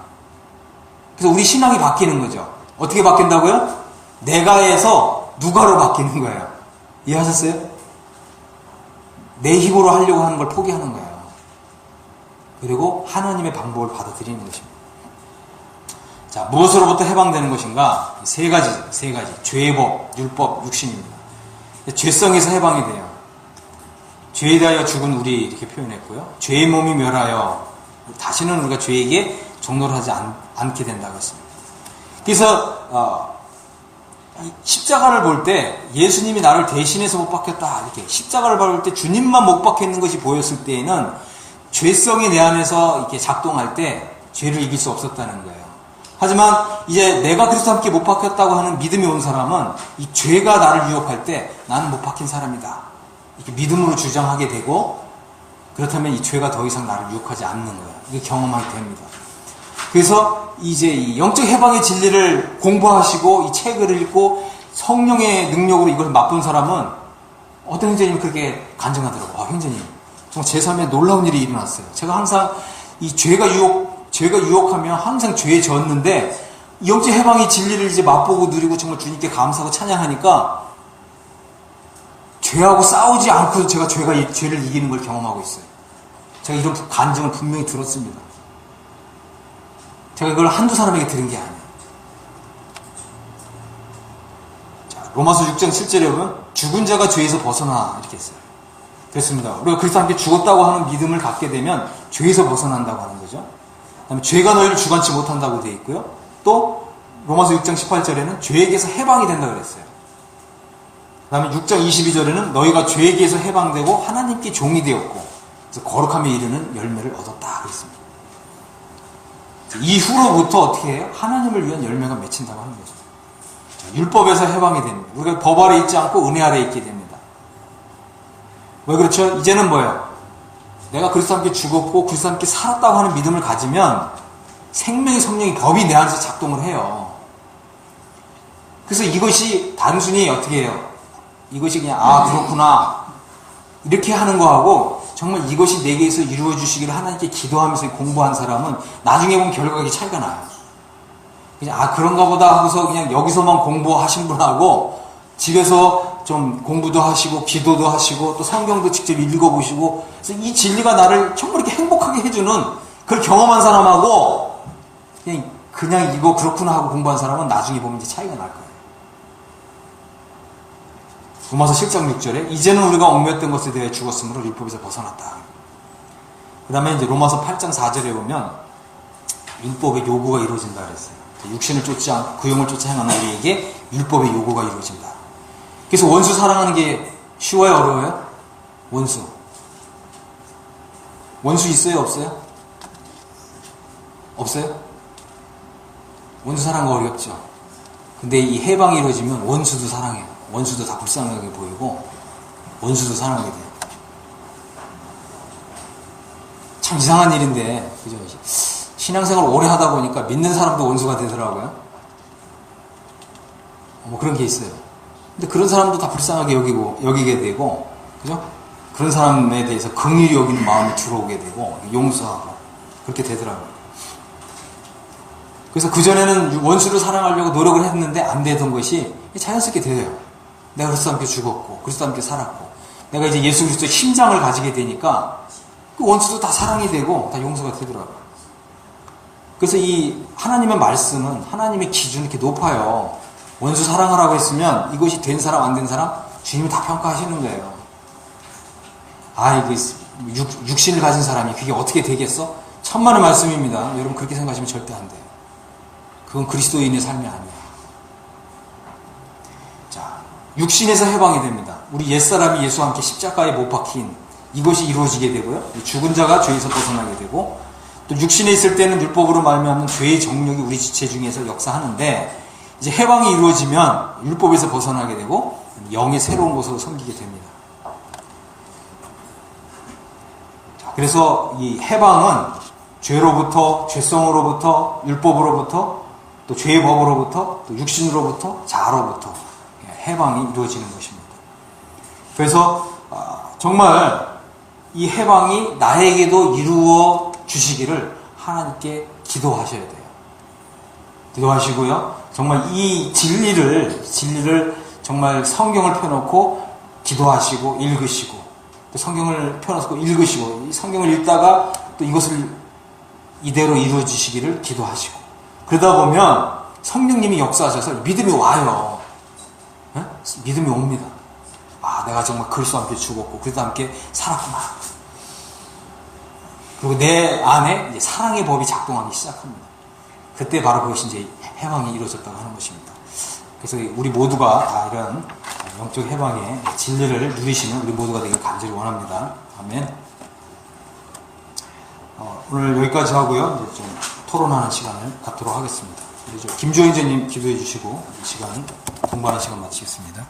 Speaker 1: 그래서 우리 신앙이 바뀌는 거죠. 어떻게 바뀐다고요? 내가에서 누가로 바뀌는 거예요. 이해하셨어요? 내 힘으로 하려고 하는 걸 포기하는 거예요. 그리고 하나님의 방법을 받아들이는 것입니다. 자, 무엇으로부터 해방되는 것인가? 세 가지. 죄의 법, 율법, 육신입니다. 죄성에서 해방이 돼요. 죄에 대하여 죽은 우리 이렇게 표현했고요. 죄의 몸이 멸하여 다시는 우리가 죄에게 종노를 하지 않게 된다고 했습니다. 그래서 십자가를 볼 때 예수님이 나를 대신해서 못 박혔다 이렇게 십자가를 볼 때 주님만 못 박혔는 것이 보였을 때에는 죄성이 내 안에서 이렇게 작동할 때 죄를 이길 수 없었다는 거예요. 하지만 이제 내가 그리스도와 함께 못 박혔다고 하는 믿음이 온 사람은 이 죄가 나를 유혹할 때 나는 못 박힌 사람이다 이렇게 믿음으로 주장하게 되고, 그렇다면 이 죄가 더 이상 나를 유혹하지 않는 거예요. 이게 경험하게 됩니다. 그래서 이제 이 영적 해방의 진리를 공부하시고 이 책을 읽고 성령의 능력으로 이걸 맛본 사람은 어떤 형제님이 그렇게 간증하더라고요. 형제님, 정말 제 삶에 놀라운 일이 일어났어요. 제가 항상 이 죄가 유혹하면 항상 죄에 졌는데 영적 해방의 진리를 이제 맛보고 누리고 정말 주님께 감사하고 찬양하니까 죄하고 싸우지 않고도 제가 죄를 이기는 걸 경험하고 있어요. 제가 이런 간증을 분명히 들었습니다. 제가 이걸 한두 사람에게 들은 게 아니에요. 자, 로마서 6장 7절에 보면 죽은 자가 죄에서 벗어나 이렇게 했어요. 됐습니다. 우리가 그리스도와 함께 죽었다고 하는 믿음을 갖게 되면 죄에서 벗어난다고 하는 거죠. 그다음에 죄가 너희를 주관치 못한다고 되어 있고요. 또 로마서 6장 18절에는 죄에게서 해방이 된다고 그랬어요. 그 다음에 6장 22절에는 너희가 죄에게서 해방되고 하나님께 종이 되었고 그래서 거룩함에 이르는 열매를 얻었다 그랬습니다. 이후로부터 어떻게 해요? 하나님을 위한 열매가 맺힌다고 하는 거죠. 율법에서 해방이 됩니다. 우리가 법 아래 있지 않고 은혜 아래 있게 됩니다. 왜 그렇죠? 이제는 뭐예요? 내가 그리스도와 함께 죽었고 그리스도와 함께 살았다고 하는 믿음을 가지면 생명의 성령이 법이 내 안에서 작동을 해요. 그래서 이것이 단순히 어떻게 해요? 이것이 그냥 그렇구나 이렇게 하는 거하고 정말 이것이 내게서 이루어 주시기를 하나님께 기도하면서 공부한 사람은 나중에 보면 결과가 차이가 나요. 그냥 그런가 보다 하고서 그냥 여기서만 공부하신 분하고 집에서 좀 공부도 하시고 기도도 하시고 또 성경도 직접 읽어보시고 그래서 이 진리가 나를 정말 이렇게 행복하게 해주는 그걸 경험한 사람하고 그냥 이거 그렇구나 하고 공부한 사람은 나중에 보면 이제 차이가 날 거예요. 로마서 7장 6절에 이제는 우리가 얽매였던 것에 대해 죽었으므로 율법에서 벗어났다. 그 다음에 이제 로마서 8장 4절에 보면 율법의 요구가 이루어진다 그랬어요. 육신을 쫓지 않고 그 영을 쫓아 행하는 우리에게 율법의 요구가 이루어진다. 그래서 원수 사랑하는 게 쉬워요, 어려워요? 원수 있어요, 없어요? 없어요? 원수 사랑가 어렵죠. 근데 이 해방이 이루어지면 원수도 사랑해요. 원수도 다 불쌍하게 보이고 원수도 사랑하게 돼요. 참 이상한 일인데 그죠? 신앙생활 오래 하다 보니까 믿는 사람도 원수가 되더라고요. 뭐 그런 게 있어요. 근데 그런 사람도 다 불쌍하게 여기게 되고 그죠? 그런 사람에 대해서 긍휼히 여기는 마음이 들어오게 되고 용서하고 그렇게 되더라고요. 그래서 그전에는 원수를 사랑하려고 노력을 했는데 안 되던 것이 자연스럽게 돼요. 내가 그리스도와 함께 죽었고 그리스도와 함께 살았고 내가 이제 예수 그리스도의 심장을 가지게 되니까 그 원수도 다 사랑이 되고 다 용서가 되더라고요. 그래서 이 하나님의 말씀은 하나님의 기준이 이렇게 높아요. 원수 사랑하라고 했으면 이것이 된 사람 안 된 사람 주님이 다 평가하시는 거예요. 이게 육신을 가진 사람이 그게 어떻게 되겠어? 천만의 말씀입니다. 여러분 그렇게 생각하시면 절대 안 돼요. 그건 그리스도인의 삶이 아니에요. 자, 육신에서 해방이 됩니다. 우리 옛사람이 예수와 함께 십자가에 못 박힌 이것이 이루어지게 되고요. 죽은 자가 죄에서 벗어나게 되고 또 육신에 있을 때는 율법으로 말미암는 죄의 정욕이 우리 지체 중에서 역사하는데 이제 해방이 이루어지면 율법에서 벗어나게 되고 영의 새로운 곳으로 섬기게 됩니다. 자, 그래서 이 해방은 죄로부터, 죄성으로부터, 율법으로부터, 또 죄의 법으로부터, 또 육신으로부터, 자아로부터 해방이 이루어지는 것입니다. 그래서 정말 이 해방이 나에게도 이루어 주시기를 하나님께 기도하셔야 돼요. 기도하시고요. 정말 이 진리를 정말 성경을 펴놓고 기도하시고 읽으시고 또 성경을 펴놓고 읽으시고 이 성경을 읽다가 또 이것을 이대로 이루어 주시기를 기도하시고 그러다 보면 성령님이 역사하셔서 믿음이 와요. 네? 믿음이 옵니다. 내가 정말 그리스도와 함께 죽었고 그리스도와 함께 살았구나. 그리고 내 안에 이제 사랑의 법이 작동하기 시작합니다. 그때 바로 그것이 이제 해방이 이루어졌다고 하는 것입니다. 그래서 우리 모두가 다 이런 영적 해방의 진리를 누리시는 우리 모두가 되길 간절히 원합니다. 아멘. 오늘 여기까지 하고요. 이제 좀 토론하는 시간을 갖도록 하겠습니다. 김주영 이제님 기도해 주시고 이 시간 공부하는 시간 마치겠습니다.